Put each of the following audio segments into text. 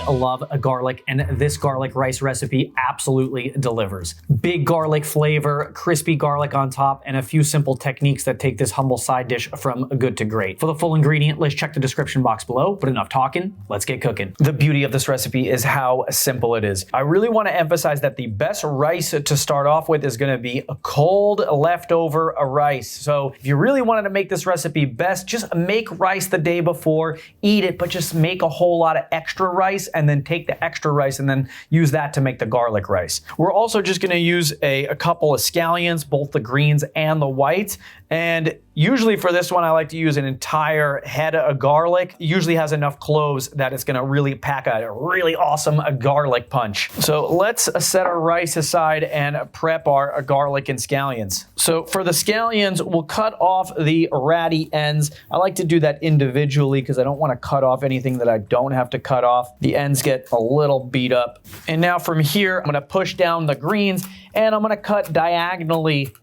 I love garlic, and this garlic rice recipe absolutely delivers. Big garlic flavor, crispy garlic on top, and a few simple techniques that take this humble side dish from good to great. For the full ingredient list, check the description box below, but enough talking, let's get cooking. The beauty of this recipe is how simple it is. I really want to emphasize that the best rice to start off with is going to be a cold leftover rice. So if you really wanted to make this recipe best, just make rice the day before, eat it, but just make a whole lot of extra rice and then take the extra rice and then use that to make the garlic rice. We're also just going to use a couple of scallions, both the greens and the whites. And usually for this one, I like to use an entire head of garlic. It usually has enough cloves that it's going to really pack a really awesome garlic punch. So let's set our rice aside and prep our garlic and scallions. So for the scallions, we'll cut off the ratty ends. I like to do that individually because I don't want to cut off anything that I don't have to cut off. The ends get a little beat up. And now from here, I'm going to push down the greens and I'm going to cut diagonally.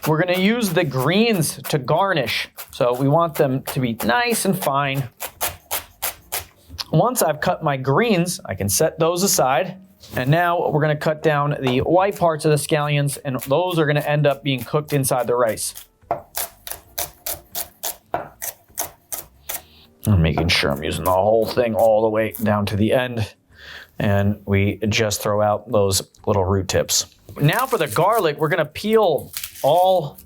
We're going to use the greens to garnish. So we want them to be nice and fine. Once I've cut my greens, I can set those aside. And now we're going to cut down the white parts of the scallions, and those are going to end up being cooked inside the rice. I'm making sure I'm using the whole thing all the way down to the end. And we just throw out those little root tips. Now for the garlic, we're going to peel all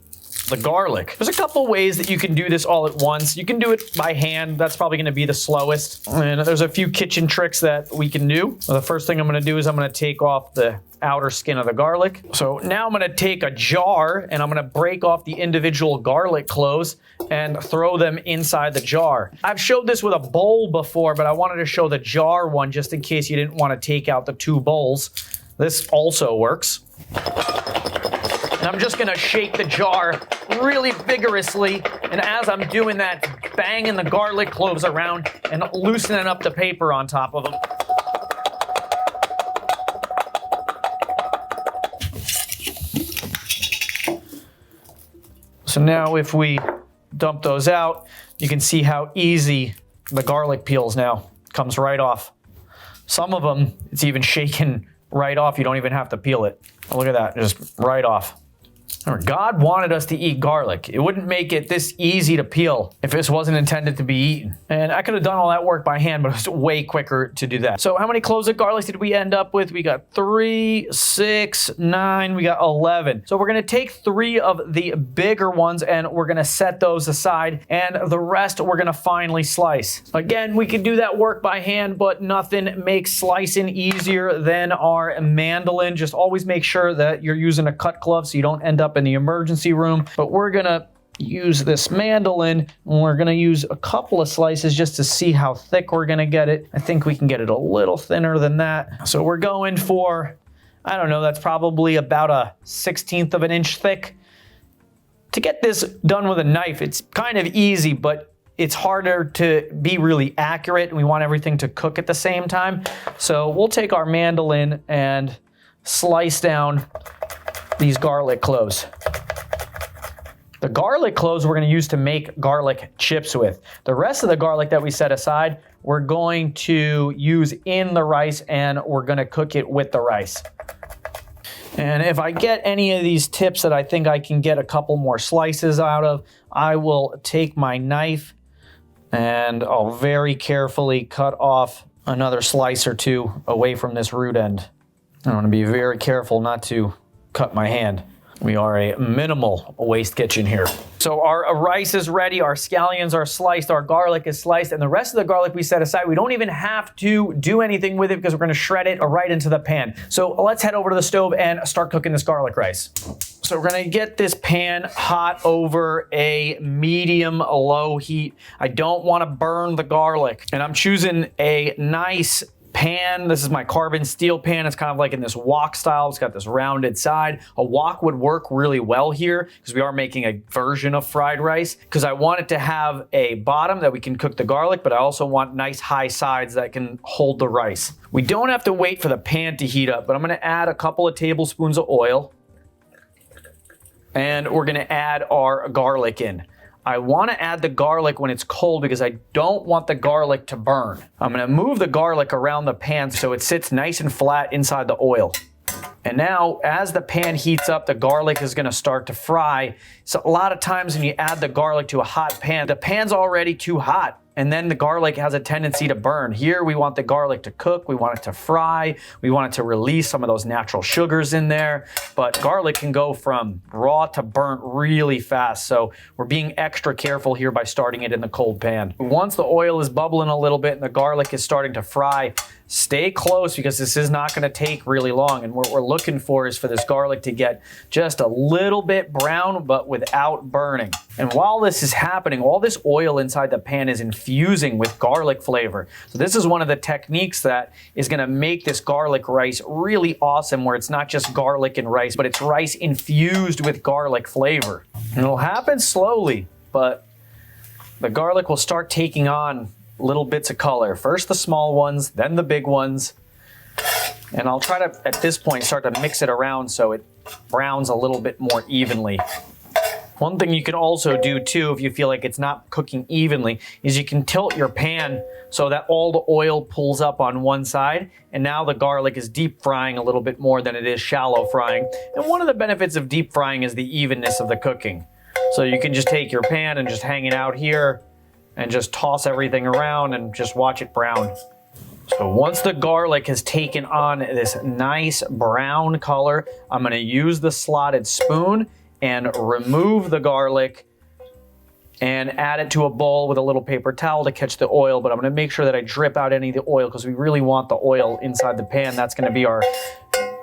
the garlic. There's a couple ways that you can do this all at once. You can do it by hand. That's probably going to be the slowest. And there's a few kitchen tricks that we can do. Well, the first thing I'm going to do is I'm going to take off the outer skin of the garlic. So now I'm going to take a jar and I'm going to break off the individual garlic cloves and throw them inside the jar. I've showed this with a bowl before, but I wanted to show the jar one just in case you didn't want to take out the two bowls. This also works. And I'm just gonna shake the jar really vigorously, and as I'm doing that, banging the garlic cloves around and loosening up the paper on top of them. So now if we dump those out, you can see how easy the garlic peels now. Comes right off. Some of them, it's even shaken right off. You don't even have to peel it. Look at that, just right off. God wanted us to eat garlic. It wouldn't make it this easy to peel if this wasn't intended to be eaten. And I could have done all that work by hand, but it was way quicker to do that. So how many cloves of garlic did we end up with? We got 3, 6, 9, we got 11. So we're gonna take 3 of the bigger ones and we're gonna set those aside, and the rest we're gonna finely slice. Again, we could do that work by hand, but nothing makes slicing easier than our mandolin. Just always make sure that you're using a cut glove so you don't end up in the emergency room. But we're gonna use this mandolin and we're gonna use a couple of slices just to see how thick we're gonna get it. I think we can get it a little thinner than that. So we're going for, I don't know, that's probably about a 1/16 of an inch thick. To get this done with a knife, it's kind of easy, but it's harder to be really accurate, and we want everything to cook at the same time. So we'll take our mandolin and slice down these garlic cloves. The garlic cloves we're going to use to make garlic chips with. The rest of the garlic that we set aside, we're going to use in the rice, and we're going to cook it with the rice. And if I get any of these tips that I think I can get a couple more slices out of, I will take my knife and I'll very carefully cut off another slice or two away from this root end. I want to be very careful not to cut my hand. We are a minimal waste kitchen here. So our rice is ready, our scallions are sliced, our garlic is sliced, and the rest of the garlic we set aside. We don't even have to do anything with it because we're gonna shred it right into the pan. So let's head over to the stove and start cooking this garlic rice. So we're gonna get this pan hot over a medium-low heat. I don't wanna burn the garlic, and I'm choosing a nice pan. This is my carbon steel pan. It's kind of like in this wok style. It's got this rounded side. A wok would work really well here because we are making a version of fried rice, because I want it to have a bottom that we can cook the garlic, but I also want nice high sides that can hold the rice. We don't have to wait for the pan to heat up, but I'm gonna add a couple of tablespoons of oil, and we're gonna add our garlic in. I want to add the garlic when it's cold because I don't want the garlic to burn. I'm going to move the garlic around the pan so it sits nice and flat inside the oil. And now, as the pan heats up, the garlic is going to start to fry. So a lot of times when you add the garlic to a hot pan, the pan's already too hot, and then the garlic has a tendency to burn. Here, we want the garlic to cook. We want it to fry. We want it to release some of those natural sugars in there. But garlic can go from raw to burnt really fast. So we're being extra careful here by starting it in the cold pan. Once the oil is bubbling a little bit and the garlic is starting to fry, stay close because this is not going to take really long. And what we're looking for is for this garlic to get just a little bit brown, but without burning. And while this is happening, all this oil inside the pan is infusing with garlic flavor. So this is one of the techniques that is going to make this garlic rice really awesome, where it's not just garlic and rice, but it's rice infused with garlic flavor. And it'll happen slowly, but the garlic will start taking on little bits of color. First the small ones, then the big ones. And I'll try to, at this point, start to mix it around so it browns a little bit more evenly. One thing you can also do too, if you feel like it's not cooking evenly, is you can tilt your pan so that all the oil pulls up on one side, and now the garlic is deep frying a little bit more than it is shallow frying. And one of the benefits of deep frying is the evenness of the cooking. So you can just take your pan and just hang it out here and just toss everything around and just watch it brown. So once the garlic has taken on this nice brown color, I'm going to use the slotted spoon and remove the garlic and add it to a bowl with a little paper towel to catch the oil. But I'm going to make sure that I drip out any of the oil because we really want the oil inside the pan. That's going to be our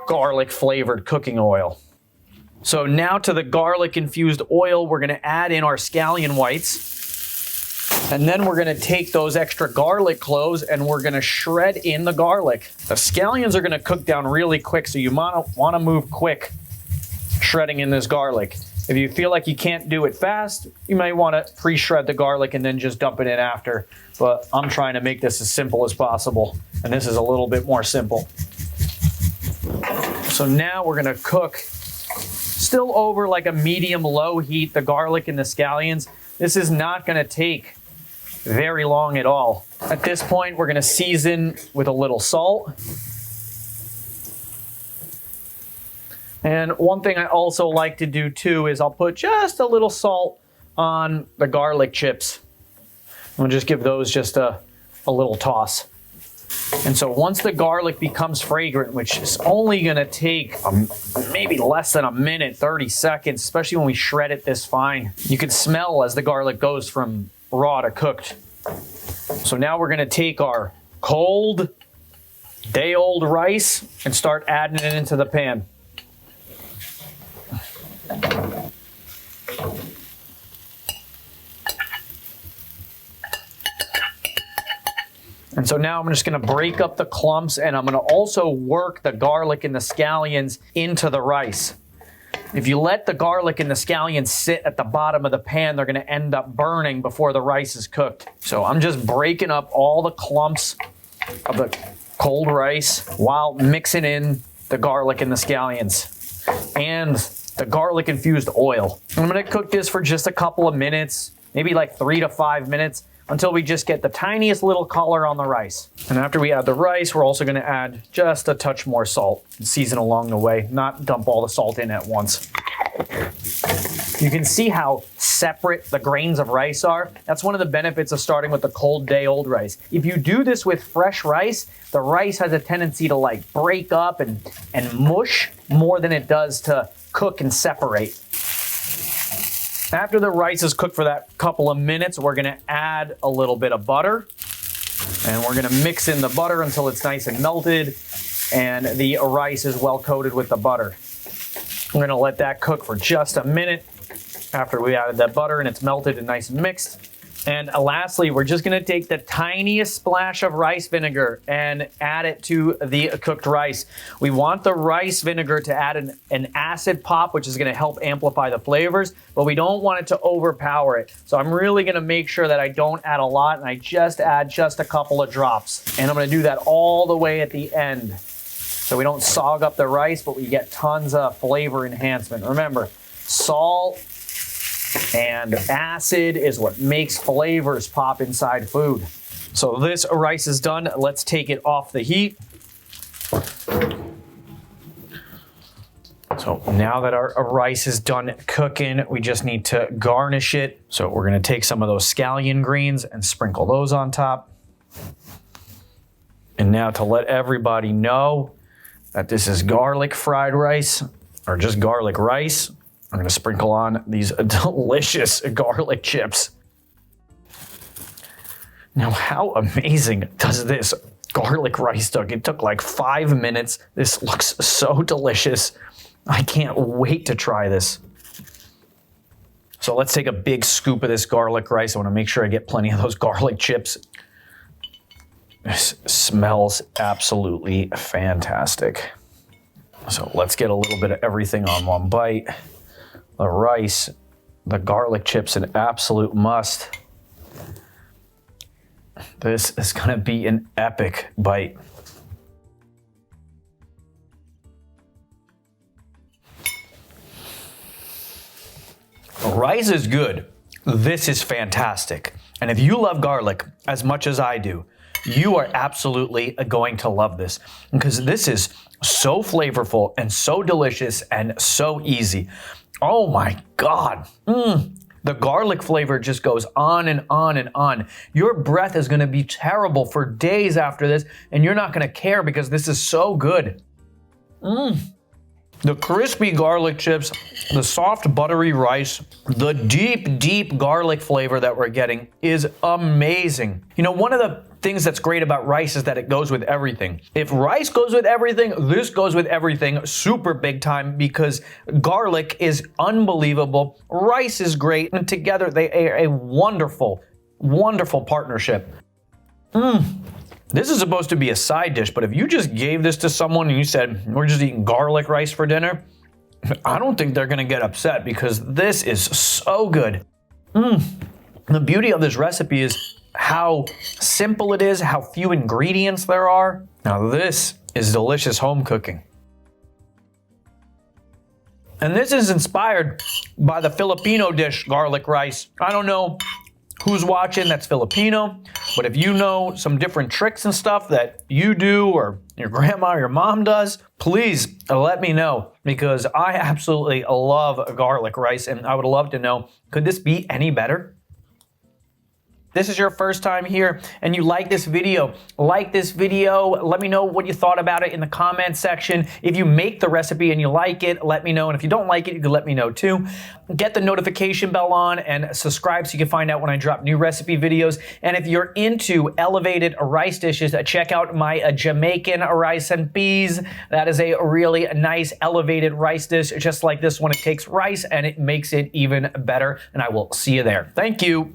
garlic flavored cooking oil. So now to the garlic infused oil, we're going to add in our scallion whites. And then we're going to take those extra garlic cloves and we're going to shred in the garlic. The scallions are going to cook down really quick, so you want to move quick shredding in this garlic. If you feel like you can't do it fast, you might want to pre-shred the garlic and then just dump it in after. But I'm trying to make this as simple as possible, and this is a little bit more simple. So now we're going to cook still over like a medium-low heat, the garlic and the scallions. This is not going to take very long at all. At this point, we're going to season with a little salt. And one thing I also like to do too is I'll put just a little salt on the garlic chips. We'll just give those just a little toss. And so once the garlic becomes fragrant, which is only going to take maybe less than a minute, 30 seconds, especially when we shred it this fine, you can smell as the garlic goes from raw to cooked. So now we're going to take our cold, day-old rice and start adding it into the pan. And so now I'm just going to break up the clumps, and I'm going to also work the garlic and the scallions into the rice. If you let the garlic and the scallions sit at the bottom of the pan, they're going to end up burning before the rice is cooked. So I'm just breaking up all the clumps of the cold rice while mixing in the garlic and the scallions and the garlic infused oil. I'm going to cook this for just a couple of minutes, maybe like 3 to 5 minutes, until we just get the tiniest little color on the rice. And after we add the rice, we're also going to add just a touch more salt and season along the way, not dump all the salt in at once. You can see how separate the grains of rice are. That's one of the benefits of starting with the cold day-old rice. If you do this with fresh rice, the rice has a tendency to like break up and mush more than it does to cook and separate. After the rice is cooked for that couple of minutes, we're going to add a little bit of butter. And we're going to mix in the butter until it's nice and melted and the rice is well coated with the butter. We're going to let that cook for just a minute after we added that butter and it's melted and nice and mixed. And lastly, we're just going to take the tiniest splash of rice vinegar and add it to the cooked rice. We want the rice vinegar to add an acid pop, which is going to help amplify the flavors, but we don't want it to overpower it. So I'm really going to make sure that I don't add a lot and I just add just a couple of drops. And I'm going to do that all the way at the end, so we don't sog up the rice, but we get tons of flavor enhancement. Remember, salt And acid is what makes flavors pop inside food. So this rice is done. Let's take it off the heat. So now that our rice is done cooking, we just need to garnish it. So we're gonna take some of those scallion greens and sprinkle those on top. And now to let everybody know that this is garlic fried rice, or just garlic rice, I'm gonna sprinkle on these delicious garlic chips. Now, how amazing does this garlic rice look? It took like 5 minutes. This looks so delicious. I can't wait to try this. So let's take a big scoop of this garlic rice. I wanna make sure I get plenty of those garlic chips. This smells absolutely fantastic. So let's get a little bit of everything on one bite. The rice, the garlic chips, an absolute must. This is gonna be an epic bite. Rice is good. This is fantastic. And if you love garlic as much as I do, you are absolutely going to love this, because this is so flavorful and so delicious and so easy. Oh my God. The garlic flavor just goes on and on and on. Your breath is gonna be terrible for days after this, and you're not gonna care because this is so good. The crispy garlic chips, the soft buttery rice, the deep, deep garlic flavor that we're getting is amazing. You know, one of the things that's great about rice is that it goes with everything. If rice goes with everything, this goes with everything super big time, because garlic is unbelievable, rice is great, and together they are a wonderful, wonderful partnership. This is supposed to be a side dish, but if you just gave this to someone and you said, we're just eating garlic rice for dinner, I don't think they're gonna get upset, because this is so good. The beauty of this recipe is how simple it is, how few ingredients there are. Now this is delicious home cooking. And this is inspired by the Filipino dish, garlic rice. I don't know who's watching that's Filipino, but if you know some different tricks and stuff that you do or your grandma or your mom does, please let me know, because I absolutely love garlic rice, and I would love to know, could this be any better? This is your first time here and you like this video, let me know what you thought about it in the comment section. If you make the recipe and you like it, let me know. And if you don't like it, you can let me know too. Get the notification bell on and subscribe so you can find out when I drop new recipe videos. And if you're into elevated rice dishes, check out my Jamaican rice and peas. That is a really nice elevated rice dish, just like this one. It takes rice and it makes it even better. And I will see you there. Thank you.